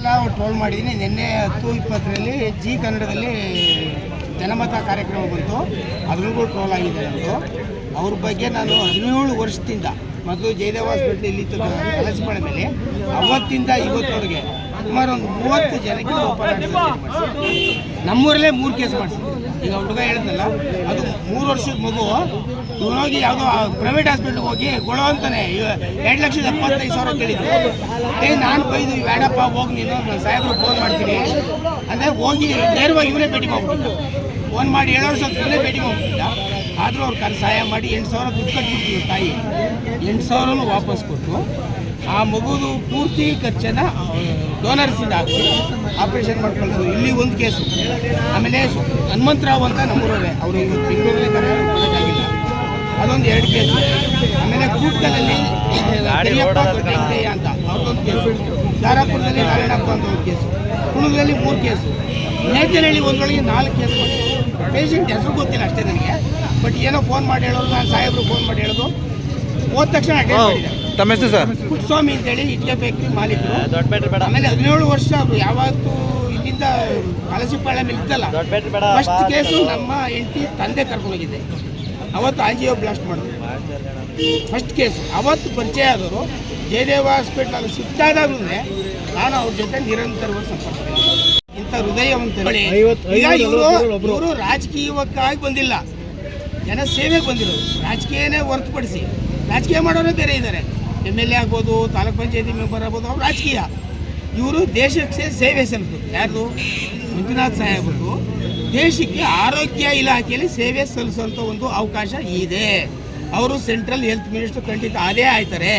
Troll ಮಾಡಿದ್ದೀನಿ. ನಿನ್ನೆ 10:20 G ಕನ್ನಡದಲ್ಲಿ ಜನಮತ ಕಾರ್ಯಕ್ರಮ ಬಂತು, ಅದ್ರಿಗೂ ಟ್ರೋಲ್ ಆಗಿದೆ. ನಂದು ಅವ್ರ ಬಗ್ಗೆ ನಾನು 17 ವರ್ಷದಿಂದ ಮೊದಲು ಜಯದೇವ ಹಾಸ್ಪಿಟ್ಲ್ ಇಲ್ಲಿ ಕಲಸಿಬಾಳ ಮೇಲೆ ಅವತ್ತಿಂದ ಇವತ್ತವರೆಗೆ ಸುಮಾರು ಒಂದು 30 ಜನಕ್ಕೆ ಓಪನ್ ಮಾಡಿಸಿ ನಮ್ಮೂರಲ್ಲೇ 3 ಕೇಸ್ ಮಾಡಿಸಿದ್ರು. ಈಗ ಹುಡುಗ ಹೇಳಿದ್ನಲ್ಲ, ಅದು 3 ವರ್ಷದ ಮಗು ಇವನೋಗಿ ಯಾವುದೋ ಪ್ರೈವೇಟ್ ಹಾಸ್ಪಿಟ್ಲಿಗೆ ಹೋಗಿ ಕೊಡೋ ಅಂತಾನೆ 2,75,000 ಕೇಳಿದ್ರು. ನಾನು ಬೈದು ಬೇಡಪ್ಪ ಹೋಗಿ ನೀನು ಸಾಹೇಬ್ರು ಫೋನ್ ಮಾಡ್ತೀನಿ ಅಂದರೆ ಹೋಗಿ ನೇರವಾಗಿ ಇವನೇ ಭೇಟಿ ಮಾಡ್ಬಿಟ್ಟಿದ್ದ. ಫೋನ್ ಮಾಡಿ 7 ವರ್ಷ ಇವನೇ ಭೇಟಿ ಮಾಡ್ಬಿಟ್ಟಿದ್ದ. ಆದರೂ ಅವ್ರು ಸಹಾಯ ಮಾಡಿ 8,000 ದುಡ್ಡು ಕಟ್ಬಿಡ್ತೀವಿ. ತಾಯಿ 8,000 ವಾಪಸ್ ಕೊಟ್ಟು ಆ ಮಗುದು ಪೂರ್ತಿ ಖರ್ಚನ್ನು ಡೋನರ್ಸಿಂದ ಹಾಕಿ ಆಪ್ರೇಷನ್ ಮಾಡ್ಕೊಳ್ಸೋದು. ಇಲ್ಲಿ ಒಂದು ಕೇಸು. ಆಮೇಲೆ ಹನುಮಂತರಾವ್ ಅಂತ ನಮ್ಮೂರವರೇ, ಅವರು ಇವತ್ತು ಬೆಂಗಳೂರಲ್ಲಿ ಬರೋಕ್ಕಾಗಿಲ್ಲ, ಅದೊಂದು 2 ಕೇಸು. ಆಮೇಲೆ ಕೂಟ್ಕಲಲ್ಲಿ ಅಂತ ಅವ್ರದ್ದೊಂದು ಕೇಸು, ಧಾರಾಪುರದಲ್ಲಿ ನಾರಾಯಣಪ್ಪ ಅಂತ ಒಂದು ಕೇಸು, ಕುಣಗದಲ್ಲಿ 3 ಕೇಸು, ನೇತನಹಳ್ಳಿ ಒಂದರೊಳಗೆ 4 ಕೇಸು. ಪೇಷಂಟ್ ಹೆಸರು ಗೊತ್ತಿಲ್ಲ ಅಷ್ಟೇ ನನಗೆ, ಬಟ್ ಏನೋ ಫೋನ್ ಮಾಡಿ ಹೇಳೋದು, ನಾನು ಸಾಹೇಬ್ರು ಫೋನ್ ಮಾಡಿ ಹೇಳೋದು, ಹೋದ ತಕ್ಷಣ ಅಟೆಂಡ್ ಮಾಡಿದ್ದಾರೆ. ತಮ್ಮ ಹೆಸರು ಸರ್? ಪುಟ್ಟಸ್ವಾಮಿ ಅಂತೇಳಿ ಇಟ್ಕೆ ಬೇಕ್ರಿ ಮಾಲೀಕರು. ಆಮೇಲೆ 17 ವರ್ಷ ಅವರು ಯಾವತ್ತು ಇಲ್ಲಿಂದ ಕಲಸಿಪಾಳ್ಯ ಮೇಲೆ ಇದ್ದಲ್ಲ, ಫಸ್ಟ್ ಕೇಸು ನಮ್ಮ ಹೆಂಡತಿ ತಂದೆ ಕರ್ಕೊಂಡೋಗಿದ್ದೆ. ಅವತ್ತು ಆಂಜಿಯೋ ಬ್ಲಾಸ್ಟ್ ಮಾಡಿದ್ರು ಫಸ್ಟ್ ಕೇಸು. ಅವತ್ತು ಪರಿಚಯ ಆದವರು ಜಯದೇವ ಹಾಸ್ಪಿಟ್ಲಲ್ಲಿ ಶಿಫ್ಟ್ ಆದಾಗಲೂ ನಾನು ಅವ್ರ ಜೊತೆ ನಿರಂತರವಾಗಿ ಸಂಪರ್ಕ. ಇಂಥ ಹೃದಯವಂತರು ಈಗ ಇವರು ರಾಜಕೀಯಕ್ಕಾಗಿ ಬಂದಿಲ್ಲ, ಜನ ಸೇವೆಗೆ ಬಂದಿರೋದು. ರಾಜಕೀಯನೇ ಹೊರತುಪಡಿಸಿ ರಾಜಕೀಯ ಮಾಡೋರೇ ಬೇರೆ ಇದ್ದಾರೆ. MLA ಆಗ್ಬೋದು, ತಾಲೂಕ್ ಪಂಚಾಯತಿ ಮೆಂಬರ್ ಆಗ್ಬೋದು, ಅವ್ರು ರಾಜಕೀಯ. ಇವರು ದೇಶಕ್ಕೆ ಸೇವೆ ಸಲ್ಲಿಸೋದು. ಯಾರು? ಮಂಜುನಾಥ್ ಸಾಹೇಬರು ದೇಶಕ್ಕೆ ಆರೋಗ್ಯ ಇಲಾಖೆಯಲ್ಲಿ ಸೇವೆ ಸಲ್ಲಿಸುವಂಥ ಒಂದು ಅವಕಾಶ ಇದೆ. ಅವರು ಸೆಂಟ್ರಲ್ ಹೆಲ್ತ್ ಮಿನಿಸ್ಟರ್ ಖಂಡಿತ ಅದೇ ಆಯ್ತಾರೆ.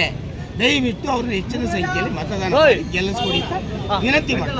ದಯವಿಟ್ಟು ಅವ್ರನ್ನ ಹೆಚ್ಚಿನ ಸಂಖ್ಯೆಯಲ್ಲಿ ಮತದಾನ ಗೆಲ್ಲಿಸ್ಕೊಡಿ ಅಂತ ವಿನಂತಿ ಮಾಡಿ.